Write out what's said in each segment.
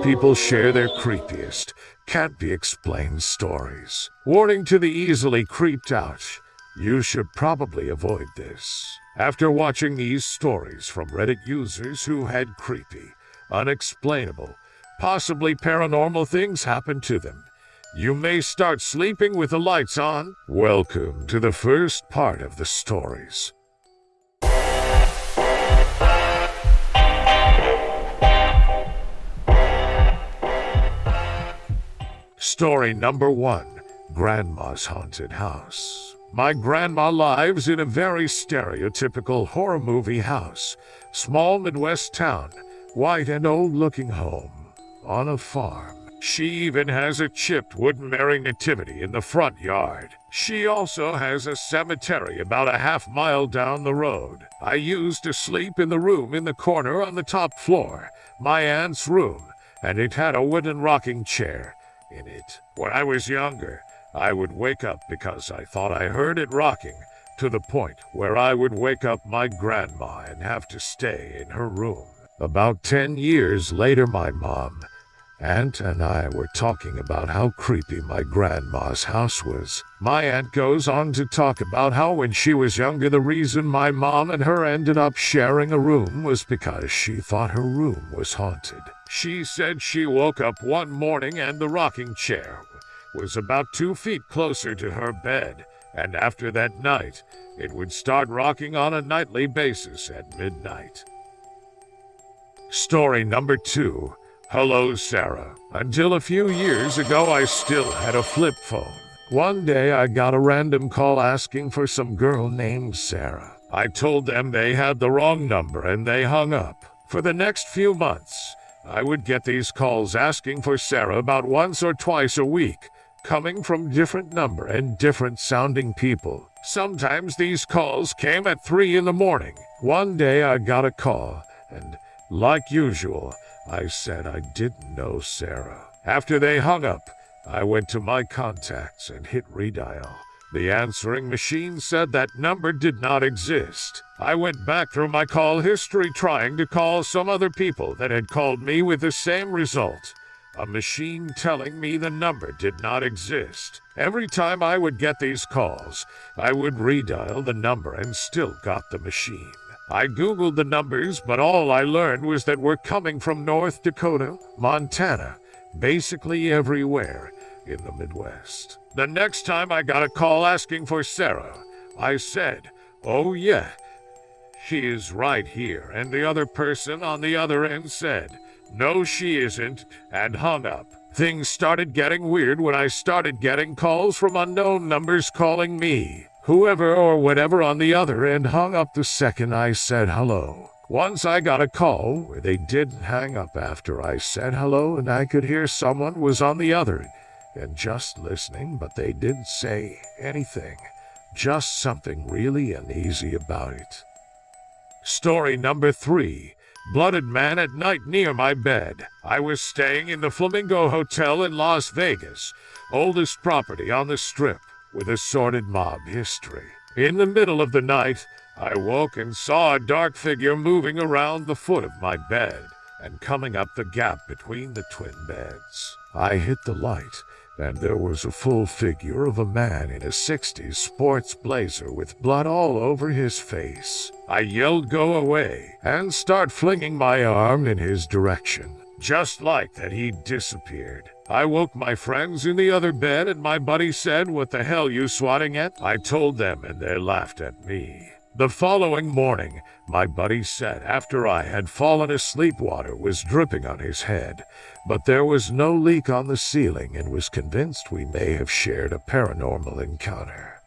people share their creepiest, can't be explained stories. Warning to the easily creeped out. You should probably avoid this. After watching these stories from Reddit users who had creepy, unexplainable, possibly paranormal things happen to them, you may start sleeping with the lights on. Welcome to the first part of the stories. Story number 1, Grandma's Haunted House. My grandma lives in a very stereotypical horror movie house, small Midwest town, white and old-looking home, on a farm. She even has a chipped wooden Mary Nativity in the front yard. She also has a cemetery about a half-mile down the road. I used to sleep in the room in the corner on the top floor, my aunt's room, and it had a wooden rocking chair in it. When I was younger, I would wake up because I thought I heard it rocking, to the point where I would wake up my grandma and have to stay in her room. About 10 years later, my mom, aunt, and I were talking about how creepy my grandma's house was. My aunt goes on to talk about how when she was younger, the reason my mom and her ended up sharing a room was because she thought her room was haunted. She said she woke up one morning and the rocking chair was about 2 feet closer to her bed, and after that night, it would start rocking on a nightly basis at midnight. Story number 2, Hello, Sarah. Until a few years ago, I still had a flip phone. One day, I got a random call asking for some girl named Sarah. I told them they had the wrong number and they hung up. For the next few months, I would get these calls asking for Sarah about once or twice a week, coming from different number and different sounding people. Sometimes these calls came at 3 in the morning. One day I got a call, and like usual, I said I didn't know Sarah. After they hung up, I went to my contacts and hit redial. The answering machine said that number did not exist. I went back through my call history trying to call some other people that had called me with the same result. A machine telling me the number did not exist. Every time I would get these calls, I would redial the number and still got the machine. I Googled the numbers, but all I learned was that we're coming from North Dakota, Montana, basically everywhere in the Midwest. The next time I got a call asking for Sarah, I said, "Oh yeah, she is right here," and the other person on the other end said, "No, she isn't," and hung up. Things started getting weird when I started getting calls from unknown numbers calling me. Whoever or whatever on the other end hung up the second I said hello. Once I got a call where they didn't hang up after I said hello, and I could hear someone was on the other end and just listening, but they didn't say anything. Just something really uneasy about it. Story number 3, Blooded Man at Night Near My Bed. I was staying in the Flamingo Hotel in Las Vegas, oldest property on the Strip, with a sordid mob history. In the middle of the night, I woke and saw a dark figure moving around the foot of my bed and coming up the gap between the twin beds. I hit the light, and there was a full figure of a man in a 60s sports blazer with blood all over his face. I yelled, "Go away," and start flinging my arm in his direction. Just like that, he disappeared. I woke my friends in the other bed, and my buddy said, "What the hell you swatting at?" I told them, and they laughed at me. The following morning, my buddy said after I had fallen asleep, water was dripping on his head, but there was no leak on the ceiling, and was convinced we may have shared a paranormal encounter.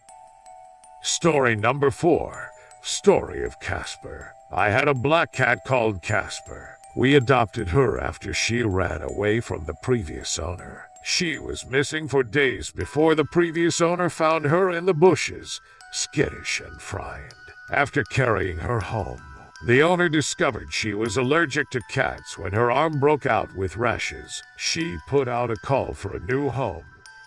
Story number 4, Story of Casper. I had a black cat called Casper. We adopted her after she ran away from the previous owner. She was missing for days before the previous owner found her in the bushes, skittish and frightened. After carrying her home, the owner discovered she was allergic to cats when her arm broke out with rashes. She put out a call for a new home,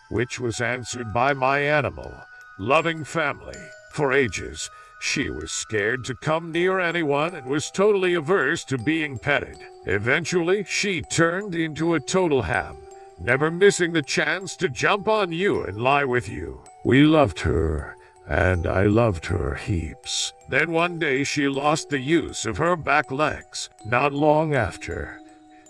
which was answered by my animal-loving family. For ages, She was scared to come near anyone and was totally averse to being petted. Eventually, she turned into a total ham, never missing the chance to jump on you and lie with you. We loved her, and I loved her heaps. Then one day she lost the use of her back legs. Not long after,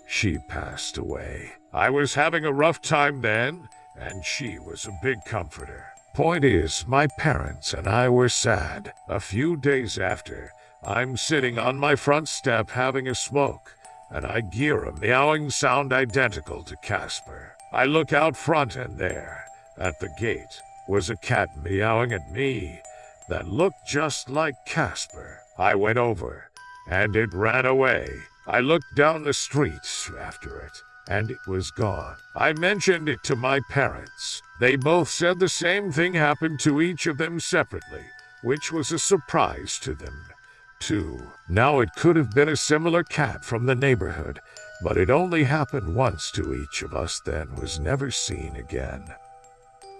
she passed away. I was having a rough time then, and she was a big comforter. Point is, my parents and I were sad. A few days after, I'm sitting on my front step having a smoke, and I hear a meowing sound identical to Casper. I look out front, and there, at the gate, was a cat meowing at me that looked just like Casper. I went over, and it ran away. I looked down the street after it, and it was gone. I mentioned it to my parents. They both said the same thing happened to each of them separately, which was a surprise to them, too. Now it could have been a similar cat from the neighborhood, but it only happened once to each of us, then was never seen again.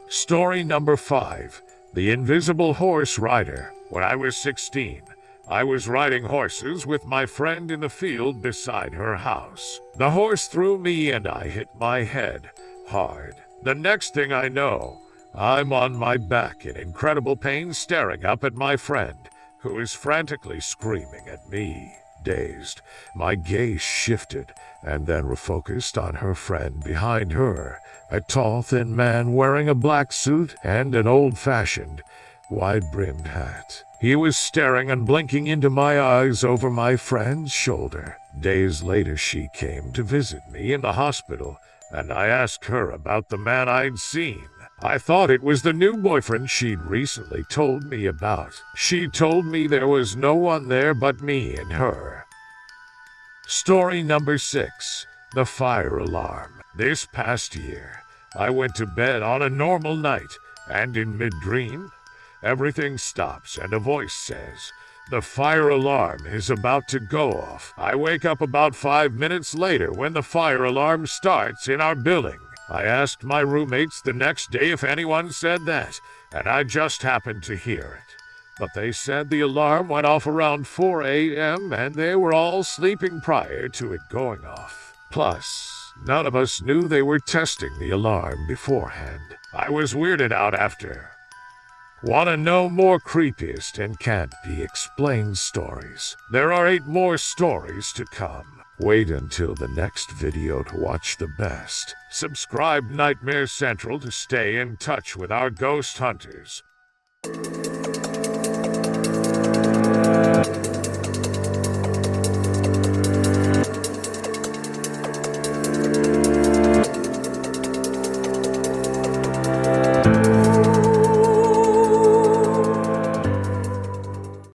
Story number 5. The Invisible Horse Rider. When I was 16, I was riding horses with my friend in the field beside her house. The horse threw me and I hit my head hard. The next thing I know, I'm on my back in incredible pain, staring up at my friend, who is frantically screaming at me. Dazed, my gaze shifted and then refocused on her friend behind her, a tall, thin man wearing a black suit and an old-fashioned, wide-brimmed hat. He was staring and blinking into my eyes over my friend's shoulder. Days later, she came to visit me in the hospital, and I asked her about the man I'd seen. I thought it was the new boyfriend she'd recently told me about. She told me there was no one there but me and her. Story number 6. The Fire Alarm. This past year, I went to bed on a normal night, and in mid-dream, everything stops and a voice says, "The fire alarm is about to go off." I wake up about 5 minutes later when the fire alarm starts in our building. I asked my roommates the next day if anyone said that, and I just happened to hear it. But they said the alarm went off around 4 a.m. and they were all sleeping prior to it going off. Plus, none of us knew they were testing the alarm beforehand. I was weirded out after. Want to know more creepiest and can't be explained stories? There are 8 more stories to come. Wait until the next video to watch the best. Subscribe Nightmare Central to stay in touch with our ghost hunters.